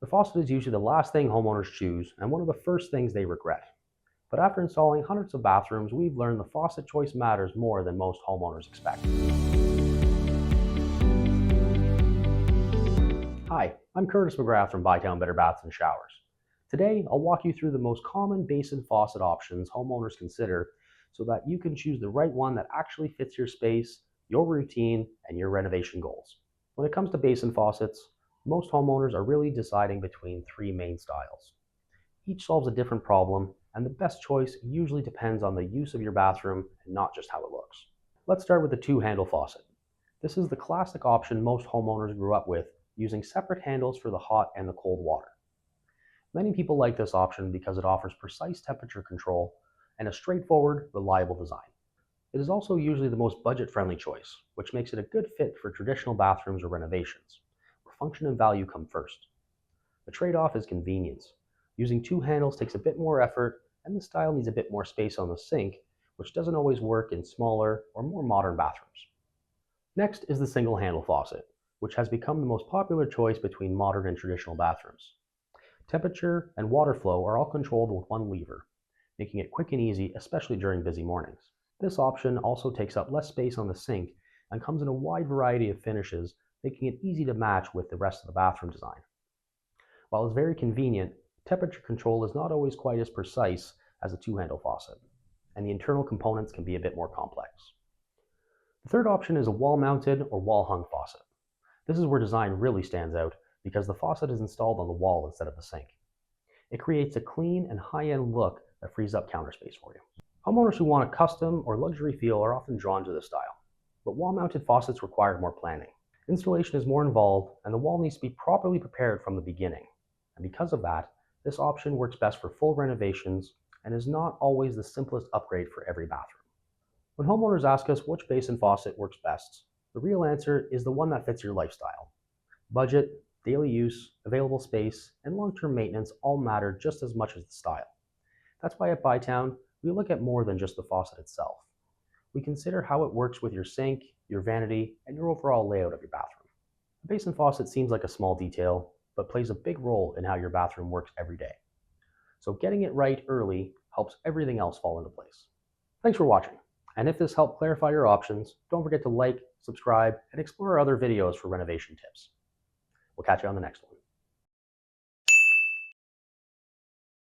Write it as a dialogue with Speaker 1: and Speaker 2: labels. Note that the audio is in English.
Speaker 1: The faucet is usually the last thing homeowners choose and one of the first things they regret. But after installing hundreds of bathrooms, we've learned the faucet choice matters more than most homeowners expect. Hi, I'm Curtis McGrath from Bytown Better Baths and Showers. Today, I'll walk you through the most common basin faucet options homeowners consider so that you can choose the right one that actually fits your space, your routine, and your renovation goals. When it comes to basin faucets, most homeowners are really deciding between three main styles. Each solves a different problem, and the best choice usually depends on the use of your bathroom and not just how it looks. Let's start with the two-handle faucet. This is the classic option most homeowners grew up with, using separate handles for the hot and the cold water. Many people like this option because it offers precise temperature control and a straightforward, reliable design. It is also usually the most budget-friendly choice, which makes it a good fit for traditional bathrooms or renovations, where function and value come first. The trade-off is convenience. Using two handles takes a bit more effort, and the style needs a bit more space on the sink, which doesn't always work in smaller or more modern bathrooms. Next is the single-handle faucet, which has become the most popular choice between modern and traditional bathrooms. Temperature and water flow are all controlled with one lever, making it quick and easy, especially during busy mornings. This option also takes up less space on the sink and comes in a wide variety of finishes, making it easy to match with the rest of the bathroom design. While it's very convenient, temperature control is not always quite as precise as a two-handle faucet, and the internal components can be a bit more complex. The third option is a wall-mounted or wall-hung faucet. This is where design really stands out because the faucet is installed on the wall instead of the sink. It creates a clean and high-end look that frees up counter space for you. Homeowners who want a custom or luxury feel are often drawn to this style, but wall-mounted faucets require more planning. Installation is more involved, and the wall needs to be properly prepared from the beginning. And because of that, this option works best for full renovations and is not always the simplest upgrade for every bathroom. When homeowners ask us which basin faucet works best, the real answer is the one that fits your lifestyle. Budget, daily use, available space, and long-term maintenance all matter just as much as the style. That's why at Bytown, we look at more than just the faucet itself. We consider how it works with your sink, your vanity, and your overall layout of your bathroom. A basin faucet seems like a small detail, but plays a big role in how your bathroom works every day. So getting it right early helps everything else fall into place. Thanks for watching. And if this helped clarify your options, don't forget to like, subscribe, and explore our other videos for renovation tips. We'll catch you on the next one.